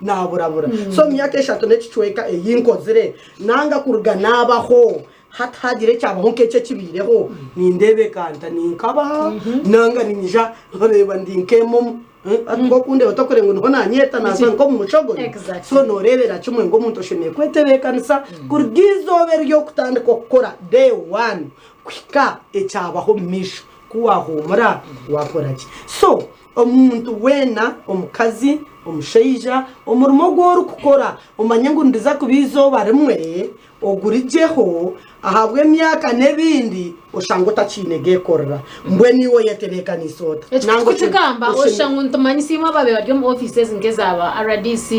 naburabura so myaka 3 n'ecicweka eyinkozire nanga kuruga nabaho hatagire cyabaho kece kibireho nindebe kanta ninkaba nanga ninja bareba ndinkemo atwo kunde batokore ngo nko nanyeta naza ngo mu mucogo so norebera cyumwe ngo muntu oshemeye kwetebekanisa kurgizobe ryo kutandika gukora day 1 kwika ecyabaho misho kuwahumura wakoraki so omuntu wena omukazi omusheija omurimo gwo gukora umanye ngo ndiza kubizo barimwe ogurijeho ahabwe myaka nebindi oshango tacinege korra mbwe niwo yeterekana isota nango kugamba oshango ntumanyisima babe baryo mu offices ngezaba RDC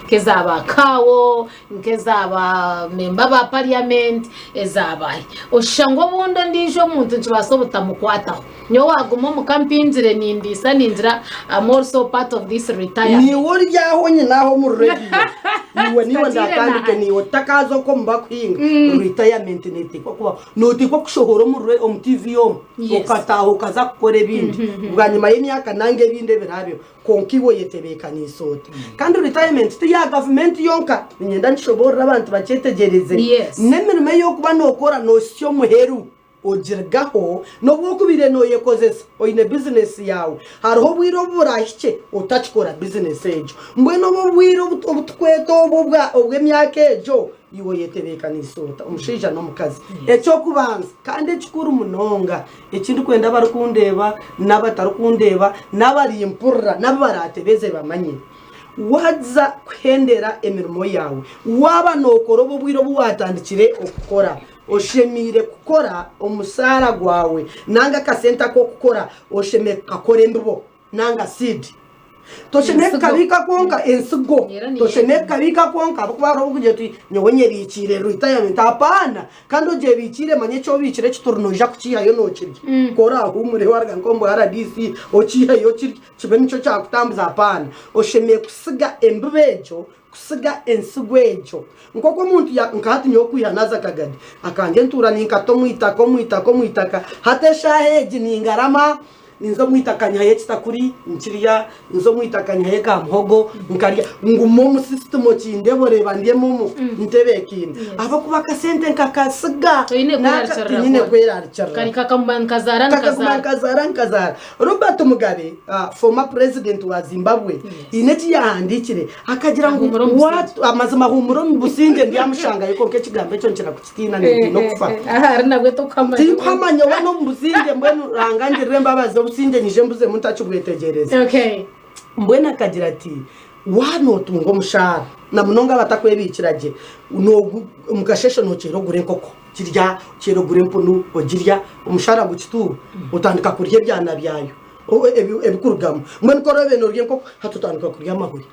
kezaba kawo ngezaba member ba parliament ezabaye oshango bundo ndijo umuntu ntibasobota mukwataho nyo waguma mu campaigns nindisa ninjira I'm also part of this retire ni wori yaho nyinaho mu radio niwe ndakandike niwo takazo ko mbakwinga retirement netiko kuba notiko kushohora mu TV yo ukataho kaza gukora ibindi ubwanyuma y'imyaka nange binde birabyo konkibo yetebekana isota kandi retirement ya government yonka nyenda nshobora abantu bacetegereze nemirimo yo kuba nokora no syo muheru ogirgaho no bwokubire no yekozesa oine business yawe hariho bwiro burahike utachikora business ejo mbwe no bwiro obutweto obwe myaka ejo iwo yetebekana isota umushija no mukazi eco kubanza kandi ekikuru munonga ekindi kwenda barukundeba nabatarukundeba nabari impurra nabaratebeze bamanye waza khendera emirimo yawe waba nokorobo bwiro buwatandikire okukora oshemire kukora omusara gwawe nanga kasenta ko kukora osheme kakore mbibo nanga seed tosheme kabika konka ensigo tosheme kabika konka abukubaro bugetu nyobonyeri ikire retirement apana kandi oje bikire manye cyo bikire kiturnoja kukiha yo nokirye kora ahumure warga nkombo RDC okiha yo kirye kibe nico cyakutambuza apana osheme kusiga embibejo kusiga ensigwejo nkoko umuntu nkahati nyo kwihanaza kagadi akanje ntura ninkato mwitaka hateshaheje ningarama ninzo mwitakanya yekitakuri nkiriya ninzo mwitakanya yeka mhogo nkarya ngumo mu system kindebore bandiyemo ntebekine aba kubaka sente nkakasiga nyine kwerarcara karika kazara Robert Mugabe former president wa Zimbabwe ineti yahandikire akagira ngo what amazima humuro mu businge ndiyamushanga yiko nke kigambe cyo nkira kukitina no kufa ari nabwe to kwamanya wano mu businge mbwenu rangangire mbabazo businge nije mbuze muntacubwetegereza mbwena akagira ati wano tungo mushara na munonga batakwebikiraje no mugashesho no cero gure nkoko kirya cero gure mpunu ogirya umushara gukitu utandika kurye byana byayo ebikurugamo mbwenu korobe no rye nkoko hatutandika kurya amahuri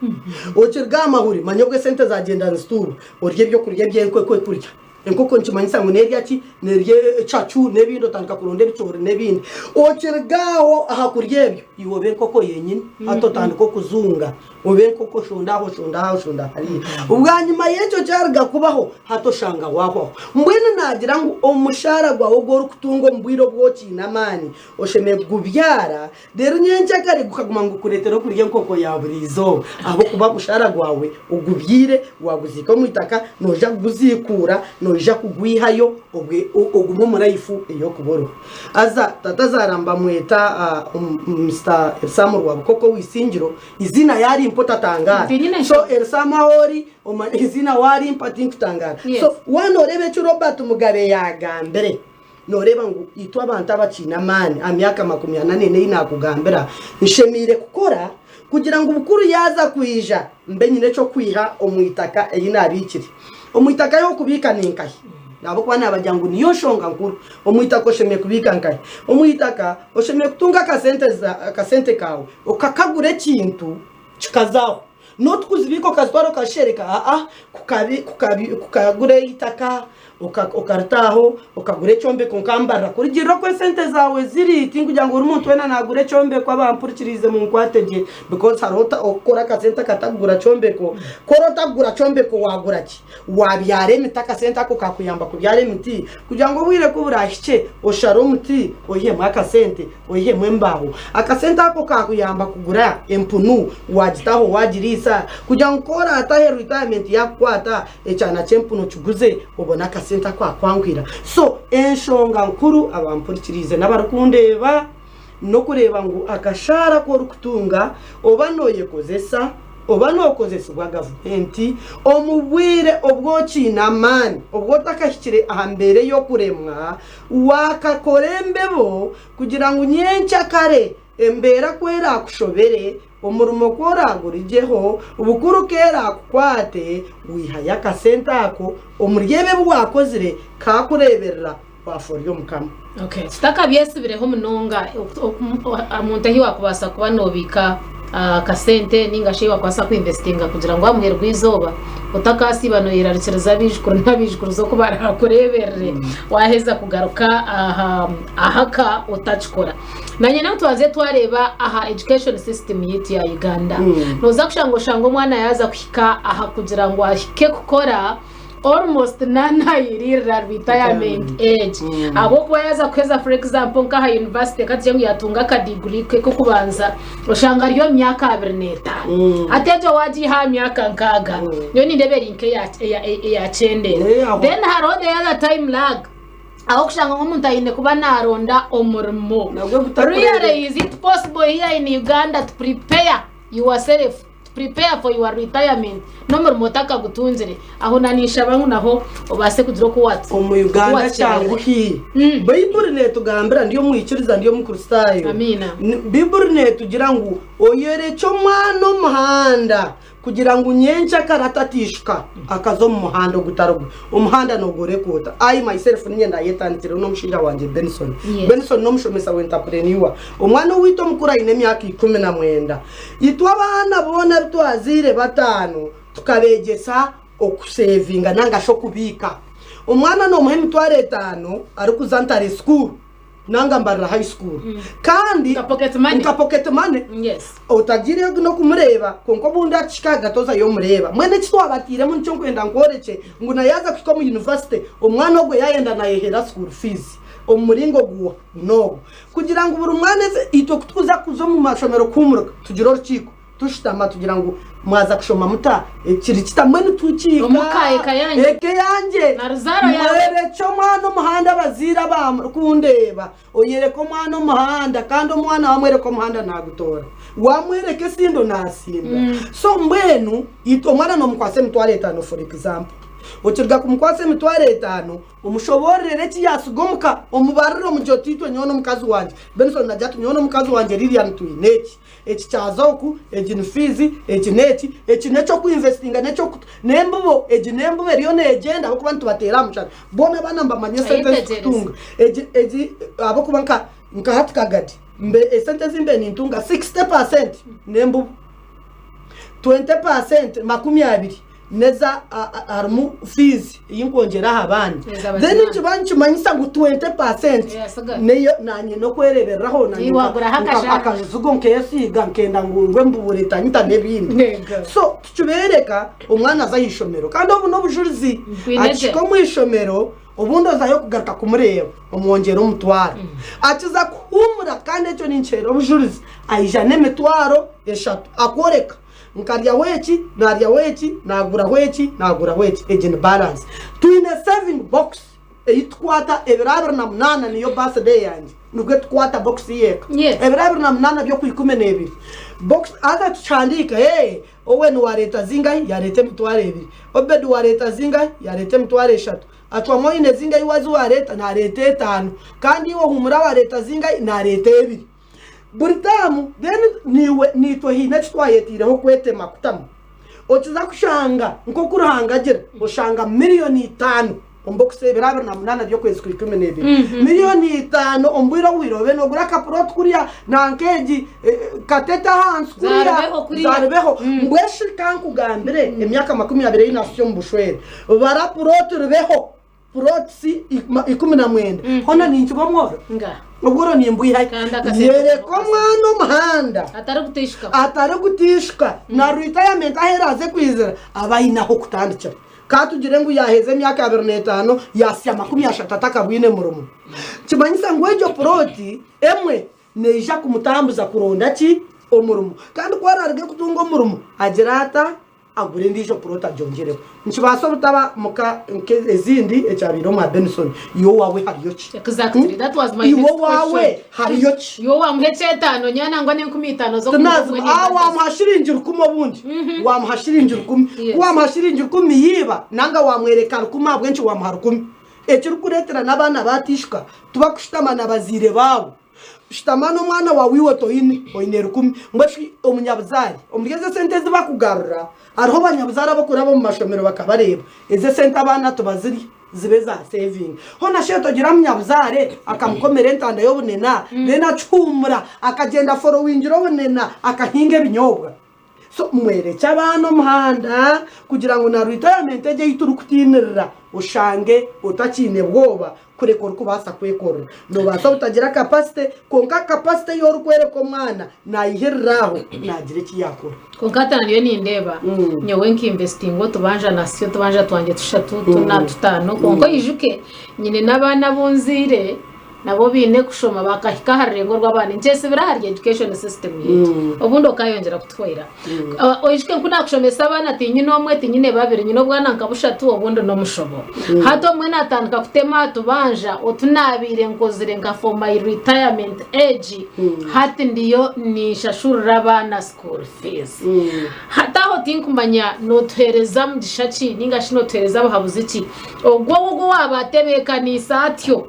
okirga amahuri manyobwe sente zagenda nsturu orye byo kurya byenkwe kurya enkoko nchimanyisa ngo neryaki nerye chachu nebindo tandika kuronde bicore nebindi okirgaho ahakuryebyo iwobe nkoko yenyine atotandika kuzunga obe nkoko shondaho hari ubwanyuma yecho cyarga kubaho hatoshanga waho mbwene nagira ngo omushara gwawo goro kutungo mbwiro bwoki namani osheme gubyara rero nyenje kare gukaguma ngo kuretero kurye nkoko yaburizo abo kuba mushara gwawe ugubyire waguzika mwitaka noja guzikura noja kugwihayo ogumo murayifu iyo kuboro aza tatazaramba mweta Mr. Elsamu wa koko wisingiro izina yari impota tangara so Elsamahori izina wari impati kutangara so wanorebe cyo Robert Mugabe yagambere noreba ngo itwa abantu abacina mani amyaka 84 inakugambira nshemire kukora kugira ngo ubukuru yaza kwija mbe nyine cyo kwiha omwitaka eyinabikiri omwitaka yo kubika ninkahi nabo kwana abajyangu niyo shonga nkuru omwitaka oshemye kubika nkahi omwitaka oshemye kutunga kasente kawe ukakagure kintu chikazaho not kuzibiko kazwaro kashereka kukagure itaka ukartaho ukagure chombe konkambara kurigiro ko sente zawe ziri kugira ngo umuntu wena nagure chombe kwa bampurikirize mu nkwateje because harota okora kasenta katagura chombe ko korota gura chombe ko wagura ki wabyare mitaka senta ko kakuyamba kubyare miti kugira ngo wire ko burashike osharo muti oyihe mwaka sente oyihe mwembaho akasenta ko kakuyamba kugura empunu wajitaho wajirisa kugira ngo kora atahe retirement yakwata ecana chempunu chuguze ubona akasenta kwa kwangwira so enshonga nkuru abampurikirize n'abarukundeba no kureba ngo akashara ko rukutunga obanoye kozesa obanokozesibwa gavumenti omubwire obwokina amani obwo takashikire ahambere yo kuremwa wakakorembebo kugira ngo nyencha kare embera kwera kushobere umurumo koragurijeho ubukuru kera kukwate wihaya kasenta ako umuryebe bwakozire kakureberera baforyo mukama. Okay, staka byesibireho munonga umuntu ahi wakubasa kuba nobika kasente ningashe wakwasa kuinvestinga kugira ngo amwerwe izoba utakasibano yirarikiriza bijukuru ntabijukuru zo kubara kureberere waheza kugaruka ahaka utachikora nanye nawe twaze twareba aha education system yitu ya Uganda noza kushango shango mwana yaza kuhika aha kugira ngo ahike gukora almost nana yirira retirement age abo kwayaza kweza for example nka university kati yangu yatunga ka degree ko kubanza ushanga ryo myaka 25 atejo waji ha myaka nkaga yo ni ndeberi nke ya chende then haro the other time lag aho kushanga umuntu ayine kuba naronda omurimo really is it possible here in Uganda to prepare yourself prepare for your retirement no murmotaka gutunzire aho nanisha bangu naho obase kudiro ko watsi mu Uganda cyangwa hi Bible ne tugambira ndiyo mwikiriza ndiyo mukristayo amina Bible ne tugira ngo oyere cyo mwana muhanda kugira ngo nyencha karatatishka akazo mu muhanda gutarugo umuhanda no gore kota I myself nyenda yetantire no mushinja wanje Benson no mushomesa entrepreneur umwana wito mukura ine myaka 19 itwa abana bona bitwazire batano tukabegesa okusevinga nanga sho kubika umwana no muhemi tware 5 ari kuzantare school nanga mbarra high school kandi ka pocket money yes utagire no kumureba konko bunda chikaga toza yo mureba mwene kitwabatire mu ncho kwenda ngoreke nguna yaza kwiko mu university umwana ogwe yayenda na yehera school fees umuringo guwa no kugira ngo buri mwana ito kutuza kuzo mu mashomero kumuruka tugiro rukiko tushitama tugira ngo mwaza kushoma muta kiri kitamwe tucika umukaye kayanje eke yanje na ruzaro yawe cyo mwana muhanda bazira bakundeba oyereko mwana muhanda kandi umwana wamwereko muhanda nagutora wamwereke sindo nasimba so mbenu ito mwana no mukwase mutware 5 for example ukirga kumkwase mutware 5 umushoborere kiyasugomka umubariro mujotito nyono mukazi wanje Benson najatu nyono mukazi wanje Lilian Twineki eki chazoku ejin fizi ejineti ekinecho ku investinga necho nembubo ejinembu beriyo negenda abo kubantu batera muchana bona banamba manyese tunga eji abo kubanka nkahati kagati mbe sentence mbe nintunga 60% nembu 20% makumi abiri neza armu fees yinkongera habana then ikibanchi manyisa ngo 20% neyo nanye no kwereberaho nanye akazugo nkeyasiga nkenda ngurwe mbubure tanyita nebindi so tubereka umwana azayishomero kandi ubu no bujurizi akiko mu ishomero ubundi azayo kugaruka kumureba umwongera umutwara akiza kuhumura kandi cyo nincero bujurizi ayijane metwaro eshatu akoreka nkarya weki nagura weki agent balance twine saving box eitwata ebrabra na mnana niyo birthday yanje nubwo twata box yeka ebrabra na mnana byo kwikumenebiri box aza tuchandika owe no wareta zingai yarete mutware ebiri obedu wareta zingai yarete mutware eshatu atwa moyine zingai wazi wareta na rete 5 kandi wo humura wareta zingai na rete ebiri buritamu then niwe nitwa hina twayetire ho kwete makutamu okiza kushanga nko kurahangagera ushanga miliyoni 5 ombokse birabira na munana byo kwezi kwikumenebe miliyoni 5 ombwira wirobe no gura kaprot kuriya nankeji kateta hands kuriya zarbeho mbweshi kankugambire emyaka 20 y'inasyo mbushwere bara prot rubeho protsi 19 hona ninki bamworo ubwo ni imbuyi hayi yereko mwana umuhanda atari gutishka na retirement aheraze kwizera abayinaho kutandikira katugire ngo yaheze myaka 25 yasya 30 atakabwine murumu kimanyisa ngo ejo proti emwe neja kumutambuza kuronda ki omurumu kandi kwararige kutunga omurumu agerata agure ndijo prota jongereho nkibaso butaba muka ezindi ecyabiro ma Benson yo wawe hariyo ki exactly that was my next question wawe hariyo ki yo wamuhece 5 nyana ngo ne 15 zo kumwe wamuhashiringira kumo bundi wamuhashiringira kumwe wamuhashiringira kumwe yiba nanga wamwereka kuma bwenci wamuhara kumwe ekiri kuretera nabana batishka tubakushtamana bazire babo shitamana umwana wawiwe toyini oyinera kumwe mbashi umunyabuzari omugeze sente zibakugarura ariho banyabuzari abakura bo mu mashomero bakabareba eze sente abana tubaziri zibe za saving hona sheto gira munyabuzare akamukomere ntanda yo bunena nena cumura akagenda following ro bunena akahinga binyobwa so mwere cyabana umuhanda kugira ngo na retirement eje yiturukutinira ushange utakine bwoba kurekora kubasa kwekora no basa utagira capacity konka capacity yo rukwereko mwana nayiheraho nagire kiyakora konkata niyo nindeba nyewe nkinvestingo tubanja nasyo tubanja twanje tushatu tunatutano konko yijuke nyine nabana bonzire nabo bine kushoma bakahika harengo rw'abana njese birahari education system yetu obundo kayongera kutwera oyijuke nkuna kushomesa abana tinyi nomwe tinyine babiri nyino bwana nkabushatu obundo no mushobo hato mwe natandika kutema tubanja otunabire nkozire nka for my retirement age hati ndiyo ni shashurira abana school fees hata ho tinkumanya nothereza mudishachi ninga shino thereza bahabuziki ogwo wabatebekanisa atyo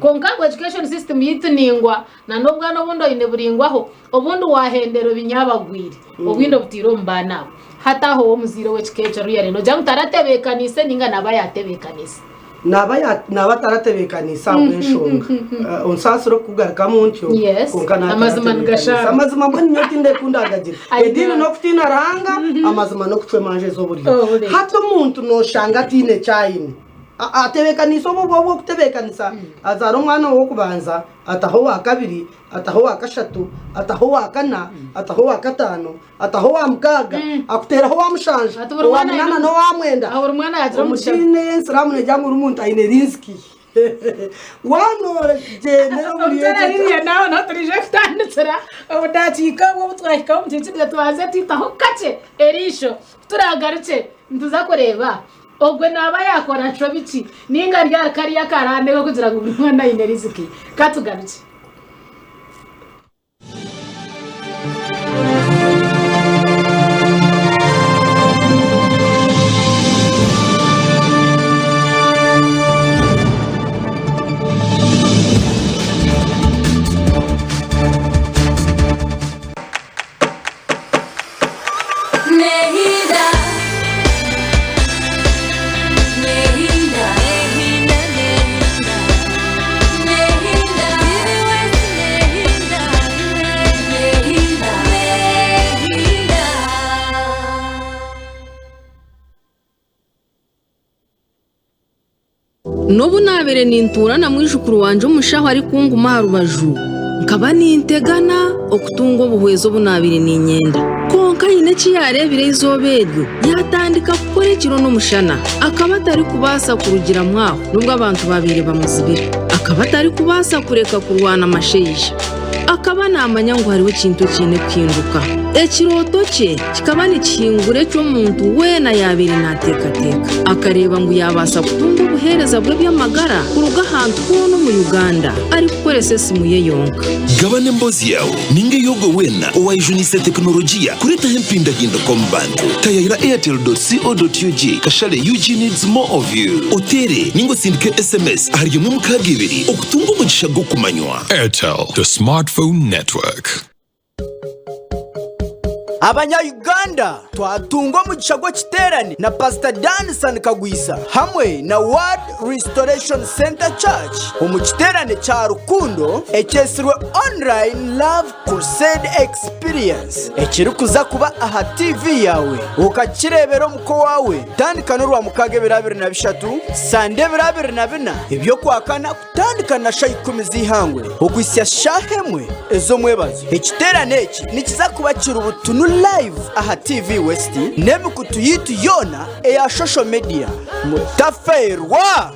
konka education system yituningwa na nobwa bundo ine buringwaho obundi wahendero binyabagwiri obundo butiro mbana hata ho wo muziro w'education yari no jamu taratebekanise ninga nabayatebekanise nabataratebekanisa wenshonga onsasuro kugaruka muntyo konkana amazima ngashaka amazima mboni nyoti ndekundagagira edini no kutina ranga amazima no kucwe manje zo buri hato muntu no shanga tine cyayine atebekanisa bwo kutebekanisa azaro mwana wo kubanza ataho wa kabiri ataho wa kashatu ataho wa kana ataho wa katano ataho wa mkaga akuteraho wa mushanje wa mwana no wa mwenda ahoro mwana yajira mushine nsiramu nejyangu rumuntu ayine riski wano genero buriye nawo naturije kutanditsira ubudakika bwo butwahika mu cyiciro twaze titaho kace erisho turagarutse ntuza kureba ogwe naba yakora cyo biki ninga rya kariya karande ko kugira ngo umwana yineriziki katugarutse Nobu nabere nintura na mwijukuru wanje umushaho ari kunguma harubaju nkaba nintegana okutungo buhwezo bunabire ninyenda konka yine kiyarebire izoberyo yatandika gukora ikiro n'umushana akaba atari kubasa kurugira mwaho nubwo abantu babire bamuzibira akaba atari kubasa kureka kurwana amasheje akaba namanya ngo hariwe kintu kine kwinduka ekiroto cye kikaba nikingure cyo muntu wena yabire natekateka akareba ngo yabasa kutunga ubuhereza bwe by'amagara kuruga hantu kuno mu Uganda ari gukoresa simu ye yonka gabane mbozi yawe ninge yogo wena owayijunise teknolojia kureta hempinda hindo kombantu tayira airtel.co.ug kashale UG needs more of you otere ningo sindike SMS hariyo mu mukagibiri okutunga umugisha go kumanywa. Airtel, the smartphone network. Abanya-Uganda twatungwa mu gishago kiterane na Pastor Danson Kagwisa hamwe na Word Restoration Center Church mu kiterane cya Rukundo ekesirwe online love crusade experience ekiri kuza kuba aha TV yawe ukakirebera muko wawe tandikana rwa mukage 2023 sande 2024 ibyo kwakana kutandikana shayi kumizi hangwe ogwisya shahemwe ezo mwebazo ekiterane eki nikiza kuba kiri ubutunu live aha TV West nemu kutuyitu yona eya social media mutaferwa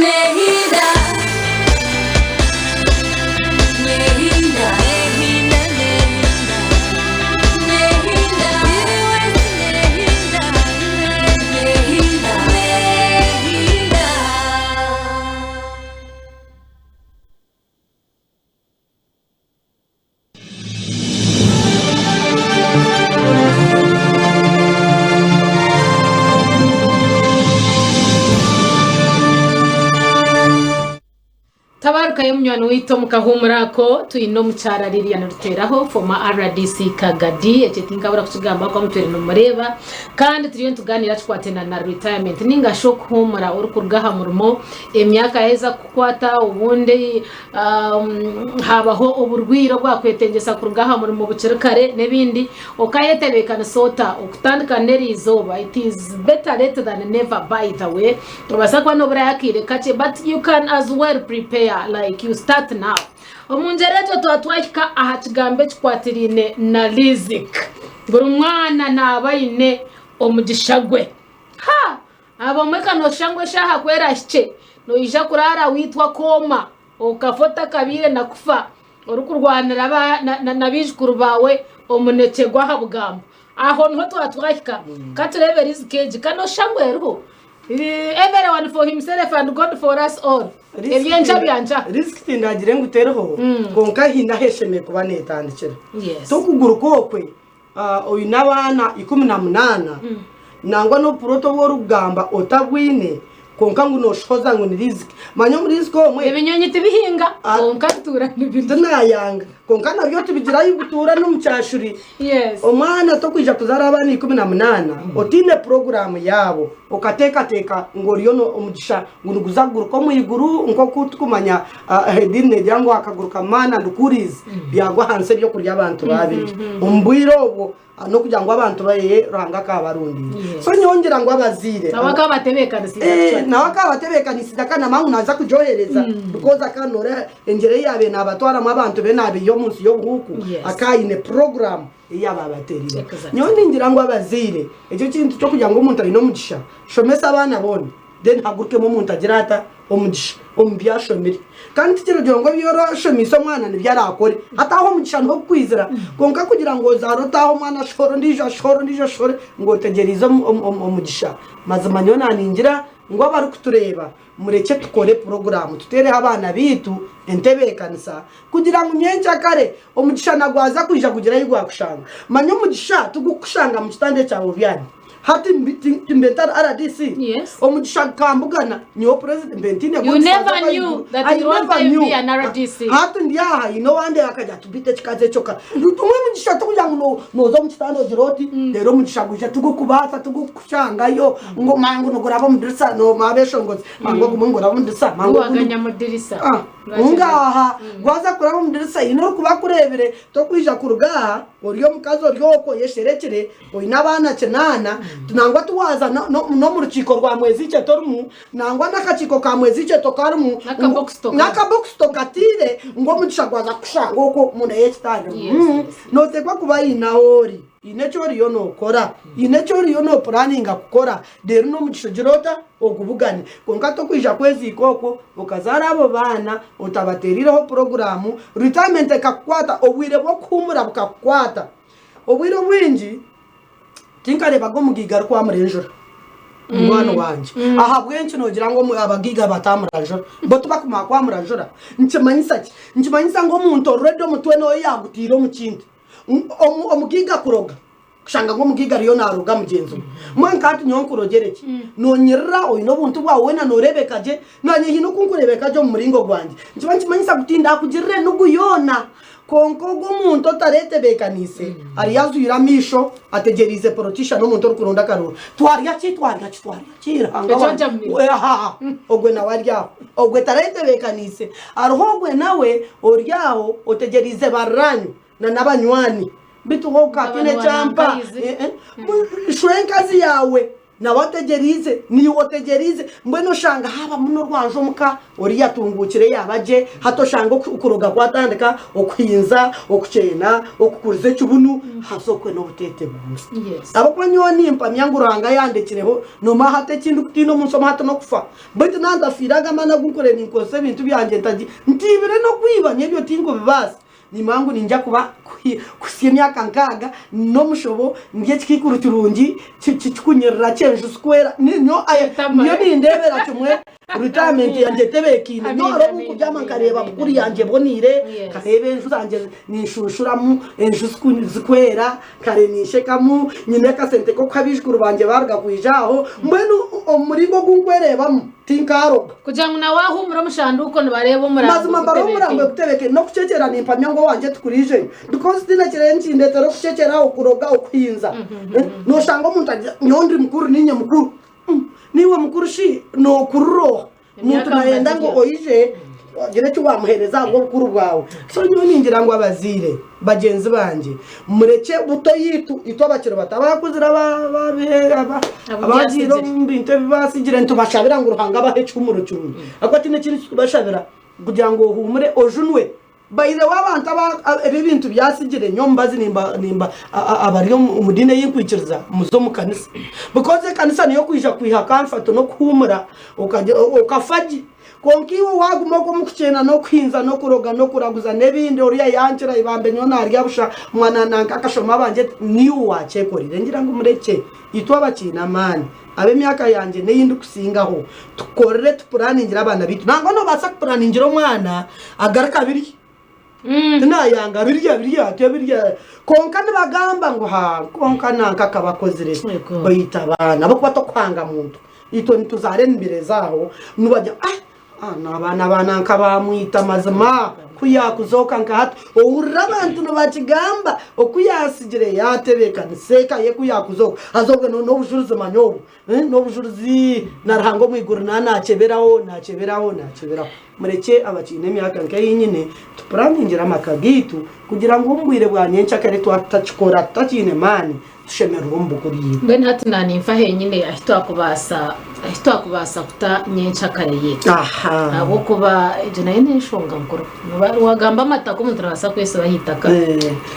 Nehida tabaruka y'umnywana wito mukahumurako tuyino mucara Lilian Ruteraho former RDC Kagadi ekitinga bara kutugamba kwa mutwere no mureba kandi turiyo tuganira twatena na retirement ninga shock humura uri kurgaha murumo emyaka heza kukwata ubundi habaho uburwiro bwa kwetengesa kurgaha murumo bucerkare nebindi okayetebekana sota okutandika nerizoba it is better late than never by the way tubasakwa no burayakire kache but you can as well prepare like you start now omunjereto twatwashika ahakigambe kikwatirine na Lizik buri mwana nabayine omugishagwe ha abomweka no shangwe shaha kwera shice no ija kurara witwa koma okafota kabire nakufa urukurwanira nabishukuru bawe omuneke gwa habugamba aho niho twatwashika katurebe Lizik kano shangwe ruho everyone for himself and God for us all ebyenja byanja risk tindagire ngutereho konka hinda hesheme kuba netandikira yes tokuguru kokwe oyu nabana 18 nangwa no proto worugamba otabwine konka ngo noshoza ngo ni risk manyo muri risk omwe ebinyonyi tibihinga konka tura nibintu nayanga konka nabyo tubigira yugutura no mucyashuri yes omwana tokwija kuzara abana 18 otine program yabo okateka ngo riyo no omugisha ngo nuguzaguru ko muyiguru nko kutukumanya hedine ryango akaguruka mana ndukurize byagwa hanse byo kurya abantu babiri umbwiro obwo no kugira ngo abantu baye ruhanga ka barundi so nyongera ngo abazire abaka batebekana sida nawe akabatebekana sida kana mangu naza kujohereza because akanora engere yabe nabatwara mu abantu be nabiyo munsi yo buhuku akayine program yaba baterire nyondi ngira ngo abazire icyo kintu cyo kugira ngo umuntu ari no mugisha shomesa abana bone then haguruke mu muntu agirata omugisha ombyashomire kandi kirogero ngo byoroshe miso mwana ni byarakore hataho mugisha no kwizira konka kugira ngo zarotaho mwana shoro ndijo ngo tegerizo omugisha mazamanyo naningira ngo bari kutureba mureke tukore program tutereho abana bitu entebekanisa kugira ngo nyenja kare omugisha nagwaza kuja kugira yigwa kushanga manyo mugisha tugukushanga mu kitande cyawe byani hati mbetara RDC omugisha kambugana niyo president bentine you never knew that you want to be an RDC hati ndiyaha wande akaja tubite kikaze cyoka tumwe mugisha tukugira ngo nozo mu kitando giroti rero mugisha guje tugukubata tugukushanga yo ngo mangu no goraba mudirisa no mabeshongozi mangu kumungora mudirisa mangu waganya mudirisa ungaha gwaza kuraba mudirisa ino kuba kurebere to kwija kurugaha oriyo mukazo ryoko yesherekere oyinabana cenana tunangwa tuwaza no mu rukiko rwa mwezi cye torumu nangwa nakachiko ka mwezi cye tokarumu naka box to katire ngo mugisha gwaza kushanga uko mune yestande no tekwa kuba inaori inechori yo no kora inechori yo no planning akukora dero no mugisha girota okubugani konka to kwija kwezi ikoko ukazara abo bana utabateriraho program retirement kakwata obwire bwo kumura bukakwata obwire bwinji tinkareba go mugiga kwa murenjora umwana wanje aha bwenci nogira ngo abagiga batamurajora bo tubakuma kwa murajora nkimanyisa ngo umuntu already mutwe no yagutiro mu kindi omugiga kuroga kushanga ngo mugiga riyo naruga mugenzo mwankati nyonkurogereke nonyerra oyino buntu bwawe na norebekaje nanye hino kunkurebekaje mu muringo gwanje nkiba nkimanyisa gutinda kugirire nuguyona konko gumuntu otarete bekanise ari yazuyira misho ategerize politisha no muntu rukurunda karo twarya kiranga ha ogwe na warya ogwe tarete bekanise arhogwe nawe oryaho otegerize baranyu na nabanywani bitu hoka kine champa shwenkazi yawe na wategerize ni wotegerize mbweno shanga haba muno rwanje muka ori yatungukire yabaje hato shanga ukuroga kwatandika okwinza okucena okukurize cyubunu hasokwe no butete bumwe abakwanyo nimpa myanguranga yandekireho no mahate kindu kutino munsoma hato no kufa bitu nanda firaga mana gunkore ninkose bintu byanje ntaji ntibire no kwiba nyebyo tingo bibasi ni mangu ninja kuba kusimya kankaga no mushobo ngiye kikuru turungi kikunyerera cyenje square niyo nindebera cyumwe retirement yanje tebekine no aro kubyama nkareba kuri yanje bonire karebe enju zanje nishushuramu enju square kare nishekamu nyine kasente ko kabishkuru banje barga kuijaho mbenu omuringo gungwerebamo tinkaroga kugira ngo nawe ahumura mushanduko nibareba umurambo mazuma baro umurambo gutebeke no kucecera nimpamya ngo wanje tukurije because dina kirenci ndetero kucecera okuroga okwinza no shanga umuntu nyondi mukuru ninye mukuru niwe mukuru shi no kururo muntu nayenda ngo oije gire cyo bamuhereza ngo bukuru bwawe so nyoni ngira ngo abazire bagenzi banje mureke buto yitu itobakiro batabakuzira abagiro mbinte bibasigire ntubashabira ngo ruhanga bahecu umurucuru akwati nekiri kubashabira kugira ngo humure ojunwe bayize wabanta ebintu byasigire nyombazi nimba abariyo umudine yinkwikiriza muzo mu kanisa because kanisa niyo kwisha kwiha kamfato no kuhumura ukafaji konkiwe waguma ko mukucena no kwinza no kuroga no kuraguza nebindi oriya yankira ibambe nyona aryabusha mwana nanka kashoma banje niyo wacekorire ngira ngo mureke itwa bakina mani abe myaka yanje neyindi kusingaho tukorere tupuraningira abana bitu nango no basa kupuraningira umwana agaraka biri yanga birya konka nibagamba ngo ha konka nanka kabakozire bayita abana bako batokwanga muntu ito ntuzare imbere zaho nubajya abana nkabamwita mazima kuyakuzoka nkahato urabantu nobakigamba okuyasigire yatebekana seka ye kuyakuzoka azobwe no bujuruzi manyobo no bujuruzi narahango mwiguru nakeberaho mureke abakine myaka nkayinyine tupuraningira amakagitu kugira ngo umbwire bwanyenca kare twatachikora takine mani tushemera urumbu kuri yiwe mbene hati nanimfa henyine ahitwa kubasa kuta nyenca kare yetu abo kuba ije nayo nishonga mukuru wagamba amata ko mutarasa kwese bahitaka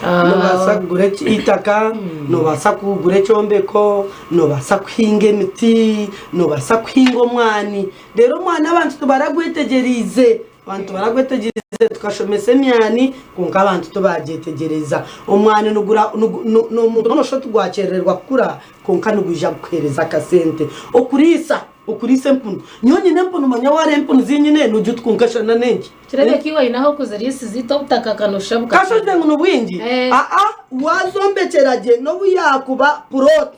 nobasa kugure itaka nobasa kugure cyombeko nobasa kwinge miti nobasa kwingo mwani rero mwana abantu tubaragwetegerize tukashomese myani kunka abantu tubagetegereza umwana nugura no mudono sho tugwacererwa kura kunka nuguja gukereza kasente okurise mpunu nyonyi nempunu manya ware mpunu zinyine nuju tkunkashana nengi kirebe kiwa inaho kuzarisi zito utakakanusha buka kashoje ngo bwingi wazombekeraje no buyakuba proti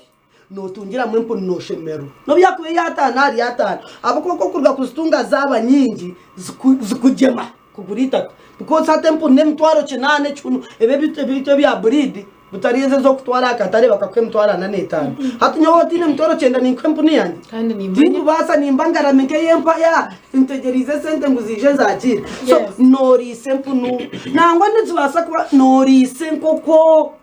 no tungira mwempo no shemero no byakuye yatana abakoko kurwa kuzitunga zaba nyingi zikujema kugurita because atempo nemtwaro chenane chuno ebebito bya breed butarize zo kutwara akatare bakakwemtwara na netano hatunyobotine mtwaro chenda nikwempo niyandi kandi nimba basa nimbangara mike yempaya integerize sente nguzije zakira so nori sempunu nangwa nzibasa kuba nori senkoko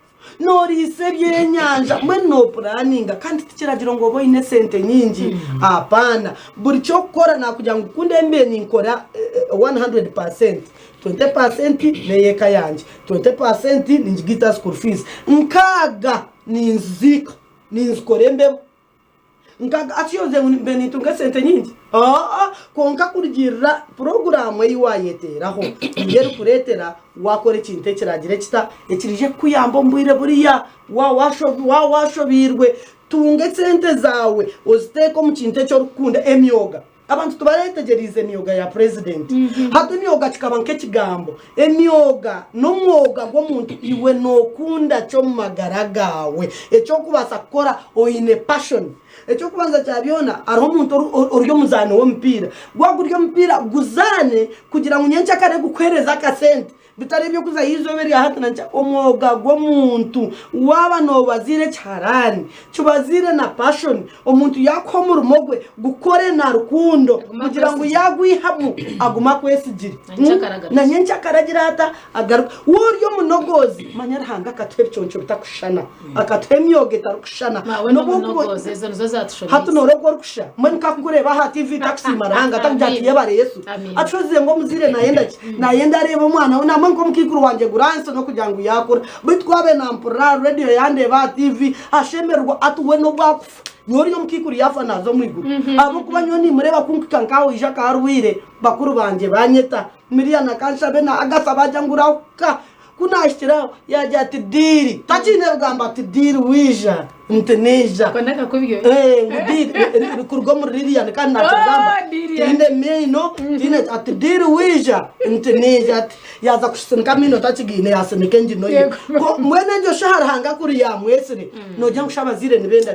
norise byenyanja mwe no planning kandi tikiragira ngo bo ine sente nyingi apana buri cyo kora nakugira ngo kunde mbe ninkora 100% 20% neyeka yanje 20% ninjigita school fees nkaga ninzikore mbe nkaga atiyoze mbe nitunga sente nyingi konka kurigirira program yiwayeteraho ngere kuretera wakore kinte kiragire kita ekirije kuyamba mbwire buriya washobirwe tunge sente zawe oziteko mu kinte cyo rukunda emyoga abantu tubaretegerize emyoga ya president hatu emyoga kikaba nk'ekigambo emyoga n'omwoga gw'omuntu iwe nokunda kyo mu magara gawe ekyokubasa kukora oine passion ekyokubanza kyabyona hariho omuntu ori omuzaani w'omupiira gwagurya omupiira guzane kugira ngu nyenkyakare gukuhereza akasente bitari byo kuza yizobe rya hati nanca omwoga gw'omuntu waba nobazire cyarani kibazire na passion omuntu yakoma urumo gwe gukore na rukundo kugira ngo yagwihamu aguma kwesigire na nyencyakaragira hata agaruka woryo munogozi manyara hanga akatwe cyoncho bitakushana akatwe myoge tarukushana nogozi ezo nizo zatushobora hatu norogo rukusha mwe kakureba ha TV taxi maranga tabyatiye bare Yesu acuze ngo muzire nayenda areba umwana we nko mukikuru wanje guranso no kugira ngo yakura bitwabe na mpura radio yande ba TV ashemerwa atuwe no bwakufa nyoriyo mukikuru yafa nazo mwiguru abo kuba nyoni mureba kunkuka nkaho ija karwire bakuru banje banyeta miliyana kanshabe na agasa bajangurauka kunashira yaje ati diri tachine rugamba ati diri wija nteneja kwanaka kubyo ngudiri kurgo muri yani kandi nachagamba inde meno tine ati diri wija nteneja yaza kusinka mino tachigine yaseneke njino yo ko mwene njo shahara hanga kuri ya mwesire no jya kushabazire nibenda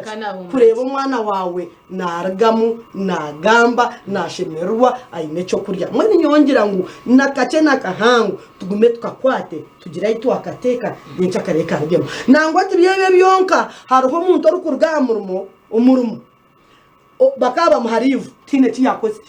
kureba umwana wawe naragamu nagamba nashemerwa aine cyo kurya mwene nyongera ngo nakace nakahangu tugume tukakwate tugira itu akateka nyencakareka rugema nangwa tibiyebe byonka hariho umuntu ari kurugamba umurumo bakaba muharivu tine tiyakoze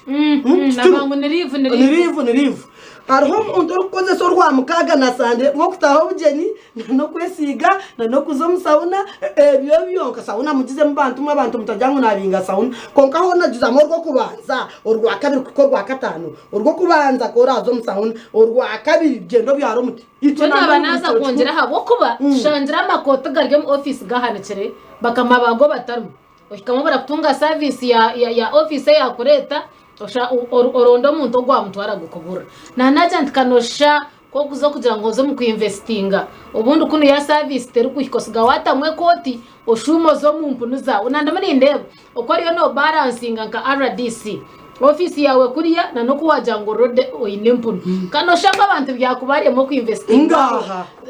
nabangu nirivu hariho umuntu ari kukoze so rwa mukaga nasande nko kutaho bugeni no kwesiga no kuzo musauna ebyo byonka sauna mugize mu bantu abantu mutajyango nabinga sauna konka ho nagiza mo rwo kubanza urwa kabiri kuko rwa katanu urwo kubanza ko razo musauna urwa kabiri gendo byaro muti icyo nabanaza kongera habo kuba shangira amakota garyo mu office gahanekere bakamabago bataru ukikamo barakutunga service ya office ya kureta orondo muntu gwa mutwara gukubura nanaje antikanosha ko kuzo kugira ngo zo mu kuinvestinga ubundi kuno ya service teru kuhikosiga watamwe koti oshumo zo mu mpunu zawe nandamani ndebo okoriyo no balancing nka RDC office yawe kuriya na no kuwaja ngo rode oine mpunu kanoshanga abantu byakubariye mu kuinvestinga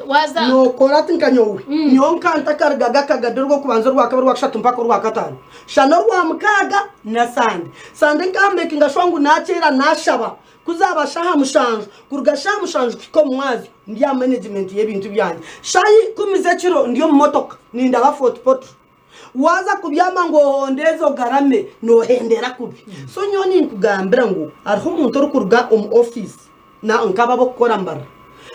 waza no korati nkanyowe nyonka ntakargaga kagadurwo kubanza rwa kabiri rwa gatatu mpaka rwa gatanu shano rwa mukaga na sande nkameke ngashwangu nakera nashaba kuzaba shaha mushanju kurgasha mushanju kiko mwazi ndiya management y'ebintu byanje shayi kumize kiro ndiyo motoka ninda ba photopot waza kubyama ngo hondezo garame no hendera kubi so nyoni nkugambira ngo ariho umuntu uri kurga office na nkaba bokora mbara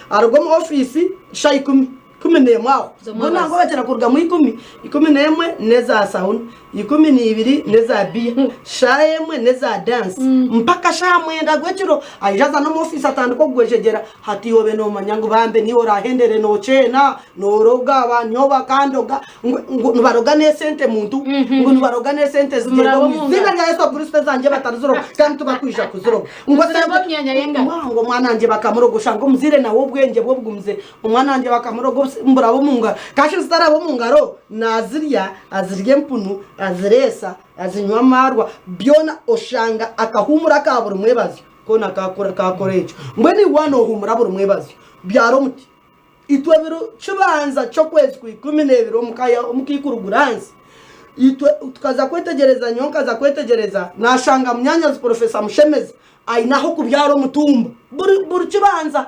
argo mu office shayi kumi nemwaho bona ngo batera kurga mu 11 neza sauna 12 neza bia shayemwe neza dance mpaka shamwenda gwekiro ajaza no mu office atandiko gwejegera hati yobe no manyango bambe ni ora hendere no chena no roga abanyoba kandoga ngo baroga ne sente muntu ngo baroga ne sente zigendo zina ya Yesu Kristo zanje bataruzoro kandi tubakwisha kuzuro ngo sebo myanya yenga ngo mwana anje bakamurogosha ngo muzire nawo bwenge bwo bwumze umwana anje bakamurogo mburabo munga kashi zitarabo mungaro nazirya azirye mpunu aziresa azinywa marwa byona oshanga akahumura kabura mwebazi kona kakorecho mbweni wano humura buri mwebazi byaro muti itwe biro cyubanza cyo kwezi ku 12 mukaya umukikuruguransi itwe tukaza kwetegereza nyonka za kwetegereza nashanga myanya z professor Mushemeza ainaho kubyaro mutumba buri cyubanza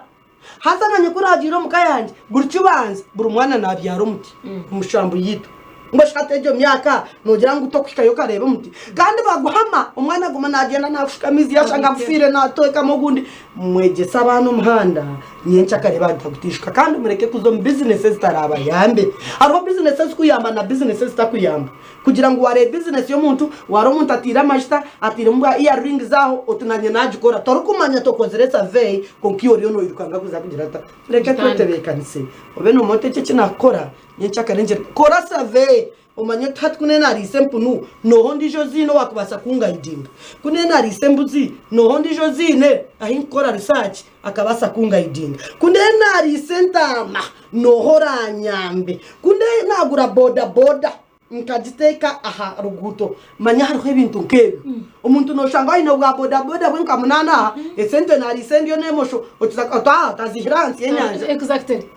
hazananye kuragiro mukayanje buri cyubanza buri mwana nabyaro muti mushambo yito ngo shatejo myaka nogira ngo utokikayo kareba muti kandi baguhama umwana guma nagenda nafushikamizi yashanga mfire natoeka mogundi mwegesa abantu muhanda nyencha kareba ndagutishika kandi mureke kuzo businesses zitaraba yambe ariho businesses kuyamba na businesses zitakuyamba kugira ngo ware business yo muntu waro muntu atira mashita atira mbwa earring zaho otunanye najikora torukumanya tokozeresa vey konkiyori no yirukanga kuza kugira ata reke twetebekanise obe no mote cye nakora nyencha karenje kora save umanye tatkune nari sempunu no hondi jozino wakubasa kungaidinga kune nari sembuzi no hondi jozine ahinkora research akabasa kungaidinga kune nari sentama no hora nyambe kune nagura boda nkagiteka aha ruguto manya hariho ibintu nkebyo umuntu noshanga ino bwa boda boda bwe nkamunana esente nari sendio nemosho otuzakata tazihiransi yenyanja exactly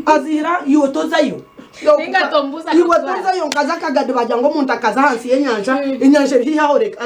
azira yotozayo Ningatombuza iwatoza yo nkaza kagade bajya ngo umuntu akaza hansi yenyanja inyanja bihahoreka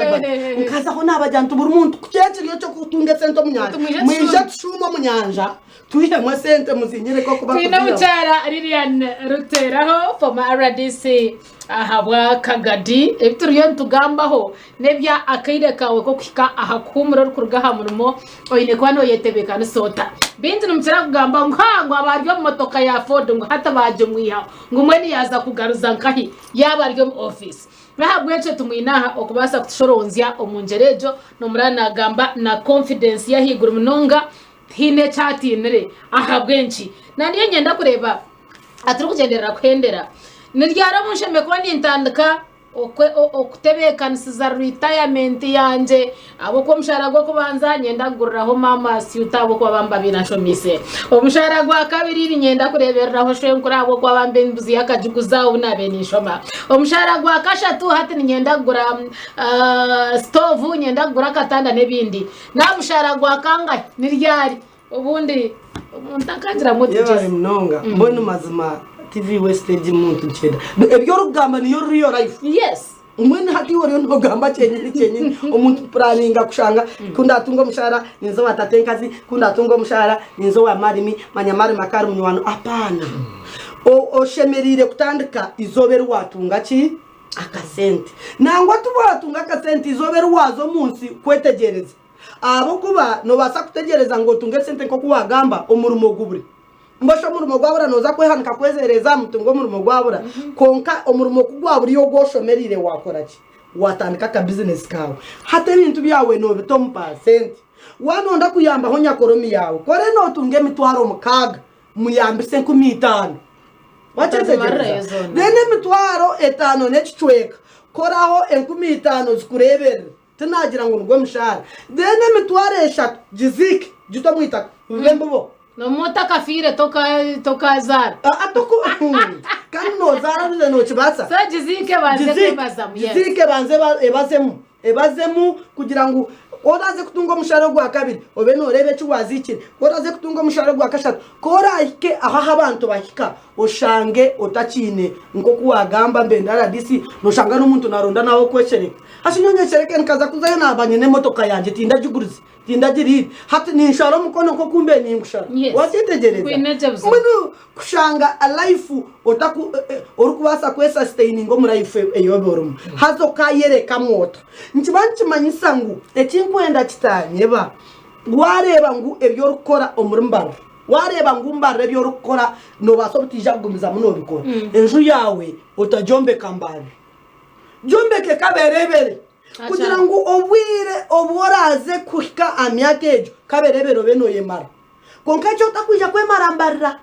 nkaza ho nabajantu buri muntu kucece cyo kutunge sente munyanja mwije tshuma munyanja tuyihe mwe sente muzinyire ko kuba Twina mucara Lilian Ruteraho for RDC ahabwa kagadi ebituriyo ntugambaho nebya akaire kawe ko kwika ahakumuro rukuruga murumo oyine kwano yetebeka n'isota binzi numutera kugamba ngo abaryo mu motoka ya Ford ngo hata baje mwiha ngo mweni yaza kugaruza nkahi yabaryo mu office bahabweche tumwinaha okubasa kutushoronzya omunjerejo no murana gamba na confidence yahigura munonga hine chatinere ahabwenchi naniye ngenda kureba aturi kugendera kwendera niryara munsheme ko nintandika okutebekanisiza retirement yanje abo ko mushara gwo kubanza nyenda guriraho mama si utabo kwa bamba binashomise omushara gwa kabiri nyenda kurebereraho shwenkura abo kwa bambe mbuzi yakajuguza unabe nishoma omushara gwa kashatu hati nyenda gura stove nyenda gura katanda nebindi na mushara gwa kanga niryari ubundi umuntu akajira mutije mnonga mbona mazima TV Westage muntu cyenda ebyo rugamba niyo riyo life yes umwene hati wori no gamba cyenye umuntu planninga kushanga kunda tungo mushara ninzo watatenkazi kunda tungo mushara ninzo wa marimi manyamari makari munywano apana o shemerire kutandika izoberu watunga ki akasente nangwa tubatunga akasente izoberu wazo munsi kwetegereza abo kuba no basa kutegereza ngo tunge sente ko kuwagamba umurumo gubure mbasho murumo gwabura noza kwehanika kwezereza mutungo murumo gwabura konka umurumo kugwabura yo goshomerire wakora ki watandika ka business kawe hate ibintu byawe no bitom percent wanonda kuyamba ho nyakoromi yawe kore no tunge mitwaro mukaga muyambise 15 wategereza nene mitwaro 5 necicweka koraho 15 zikurebera tunagira ngo ngwe mushara nene mitwaro 3 jiziki jutamwita bembo no mota kafire toka zara atoko kandi no zara bize no kibatsa so jizike banze kubazamu jizike banze ebazemu kugira ngo odaze kutunga mushara gwa kabiri obe no rebe cyuwazikire odaze kutunga mushara gwa kashatu korahike aha abantu bahika oshange otakine nko kuwagamba mbendara disi no shanga n'umuntu naronda naho kweshereka ashinyonye shereke nkaza kuzayo nabanye ne motoka yanje tinda jugurize tinda jiriri hati ninshara mukono ko kumbe ningushara watitegereza umuntu kushanga a life otaku orukubasa kwesa staining ngo muri life eyoborum hazo kayereka moto nkibanci manyisangu ekinkwenda kitanyeba wareba ngu ebyo rukora omurimbaro wareba ngu mbare ebyo rukora no basobutija gumiza muno bikora enju yawe otajombe kambari jombeke kaberebere kugira ngo obwire oboraze kuhika amyakejo kaberebero beno yemara konka cyo takwija kwemarambarira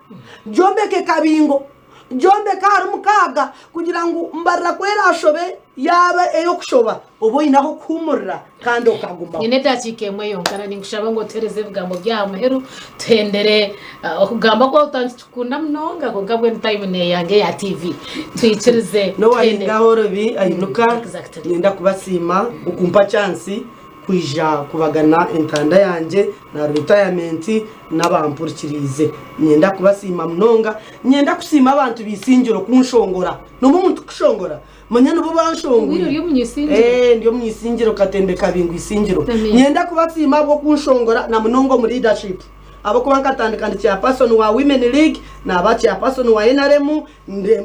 jombeke kabingo jombeka harumukaga kugira ngo mbarira kwera ashobe yaba eyo kushoba obo inaho kumurira kandi okagumba nyine dakikemwe yonkana ningushaba ngo tereze bwambo bya muheru tendere okugamba ko utanzikunda mnonga ko kabwe time ne yange ya TV twicirize no wayinga horobi ayinuka nenda kubasima ukumpa chance kwija kubagana intanda yanje na retirement n'abampurikirize nyenda kubasima mnonga nyenda kusima abantu bisingiro kunshongora no muntu kushongora manya no banshongura ndiyo munyisingiro katembe kabingu isingiro nyenda kubasima bwo kunshongora na mnongo mu leadership abo kuba nkatandika ndi ya person wa Women League na abachi ya person wa NRM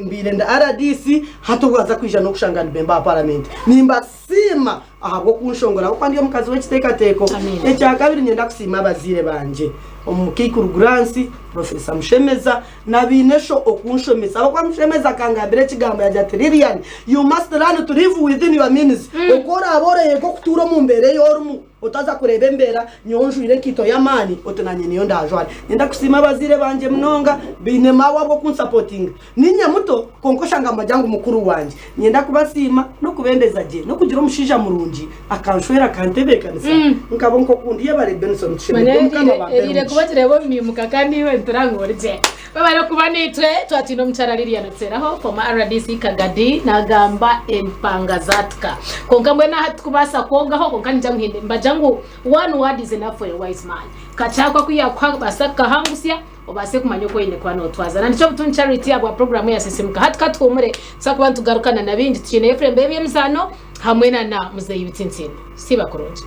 mbire nda RDC hatugwaza kwija no kushangana bemba parliament nimba sima ahabwo kunshongora kuko ndiyo mukazi w'ekiteka teko ekya kabiri nyenda kusima abazire banje omukikuru Gransi Professor Mshemeza na binesho okunshomesa abo kwa Mshemeza kangambire kigambo ya Lilian you must learn to live within your means okora aboreye ko kutura mu mbere yorumu utaza kureba mbera nyonjwire kito yamani otunanye niyo ndajwari nenda kusima bazire banje mnonga bine mawa bo kunsupporting ninya muto konkoshanga amajyangu mukuru wanje nyenda kubasima no kubendeza je no kugira umushija murungi akanshwera kantebekanisa nkabo nko kundiye bare Benson tushimye mukama ba ire kubatire bo mimuka kandi we nturangorje babara kuba nitwe twatino mcharaririya notseraho for RDC Kagadi nagamba empangazatka konka mbena hatukubasa kongaho konka njamhinde mbajangu one word is enough for a wise man kachakwa kuya kwa basaka hangusya obase kumanya ko ine kwa notwaza nandicho butun charity abwa program ya sisimka hatka twumure sakubantu garukana nabindi tukeneye Efrem Bebe mzano hamwe na muzeyi bitsintsini siba kuronje